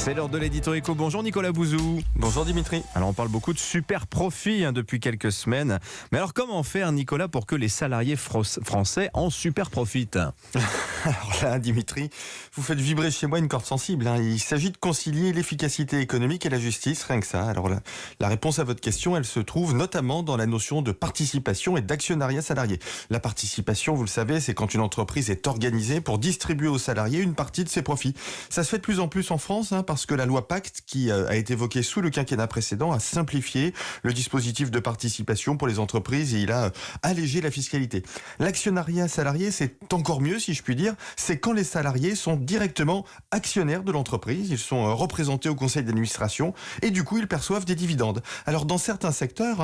C'est l'heure de l'édito éco. Bonjour Nicolas Bouzou. Bonjour Dimitri. Alors on parle beaucoup de super profits depuis quelques semaines. Mais alors comment faire Nicolas pour que les salariés français en super profitent? Alors là Dimitri, vous faites vibrer chez moi une corde sensible. Il s'agit de concilier l'efficacité économique et la justice, rien que ça. Alors la réponse à votre question, elle se trouve notamment dans la notion de participation et d'actionnariat salarié. La participation, vous le savez, c'est quand une entreprise est organisée pour distribuer aux salariés une partie de ses profits. Ça se fait de plus en plus en France, parce que la loi Pacte, qui a été évoquée sous le quinquennat précédent, a simplifié le dispositif de participation pour les entreprises et il a allégé la fiscalité. L'actionnariat salarié, c'est encore mieux, si je puis dire. C'est quand les salariés sont directement actionnaires de l'entreprise. Ils sont représentés au conseil d'administration et du coup, ils perçoivent des dividendes. Alors, dans certains secteurs,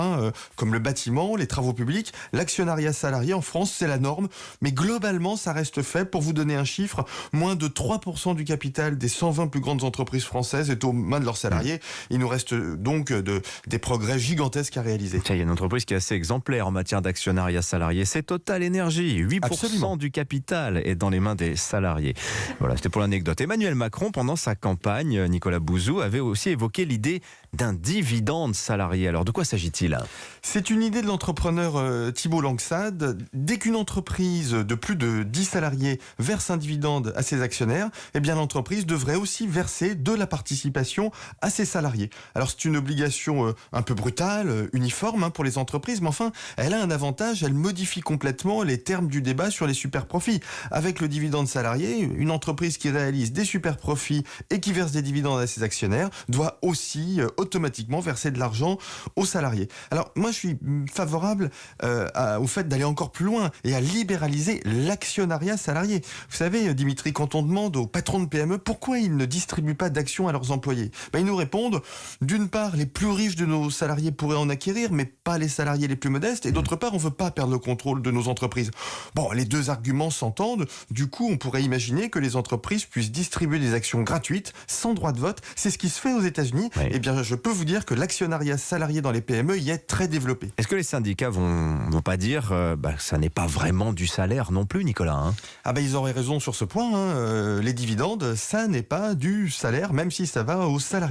comme le bâtiment, les travaux publics, l'actionnariat salarié en France, c'est la norme. Mais globalement, ça reste faible. Pour vous donner un chiffre, moins de 3% du capital des 120 plus grandes entreprises françaises est aux mains de leurs salariés. Il nous reste donc des progrès gigantesques à réaliser. Il y a une entreprise qui est assez exemplaire en matière d'actionnariat salarié. C'est Total Énergie. 8% Absolument. du capital est dans les mains des salariés. Voilà, c'était pour l'anecdote. Emmanuel Macron, pendant sa campagne, Nicolas Bouzou, avait aussi évoqué l'idée d'un dividende salarié. Alors, de quoi s'agit-il? C'est une idée de l'entrepreneur Thibault Langsade. Dès qu'une entreprise de plus de 10 salariés verse un dividende à ses actionnaires, eh bien l'entreprise devrait aussi verser de la participation à ses salariés. Alors c'est une obligation un peu brutale, uniforme pour les entreprises, mais enfin, elle a un avantage, elle modifie complètement les termes du débat sur les super profits. Avec le dividende salarié, une entreprise qui réalise des super profits et qui verse des dividendes à ses actionnaires doit aussi automatiquement verser de l'argent aux salariés. Alors moi je suis favorable au fait d'aller encore plus loin et à libéraliser l'actionnariat salarié. Vous savez Dimitri, quand on demande aux patrons de PME pourquoi ils ne distribuent pas d'actions à leurs employés, ils nous répondent, d'une part, les plus riches de nos salariés pourraient en acquérir, mais pas les salariés les plus modestes, et d'autre part, on ne veut pas perdre le contrôle de nos entreprises. Bon, les deux arguments s'entendent, du coup, on pourrait imaginer que les entreprises puissent distribuer des actions gratuites, sans droit de vote. C'est ce qui se fait aux États-Unis. Oui. Eh bien, je peux vous dire que l'actionnariat salarié dans les PME y est très développé. Est-ce que les syndicats vont pas dire que ça n'est pas vraiment du salaire non plus, Nicolas Ils auraient raison sur ce point. Les dividendes, ça n'est pas du salaire, même si ça va aux salariés.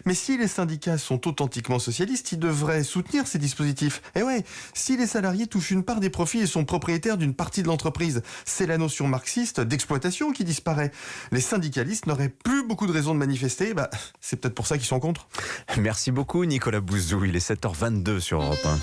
Mais si les syndicats sont authentiquement socialistes, ils devraient soutenir ces dispositifs. Et ouais, si les salariés touchent une part des profits et sont propriétaires d'une partie de l'entreprise, c'est la notion marxiste d'exploitation qui disparaît. Les syndicalistes n'auraient plus beaucoup de raisons de manifester. C'est peut-être pour ça qu'ils sont contre. Merci beaucoup Nicolas Bouzou, il est 7h22 sur Europe 1.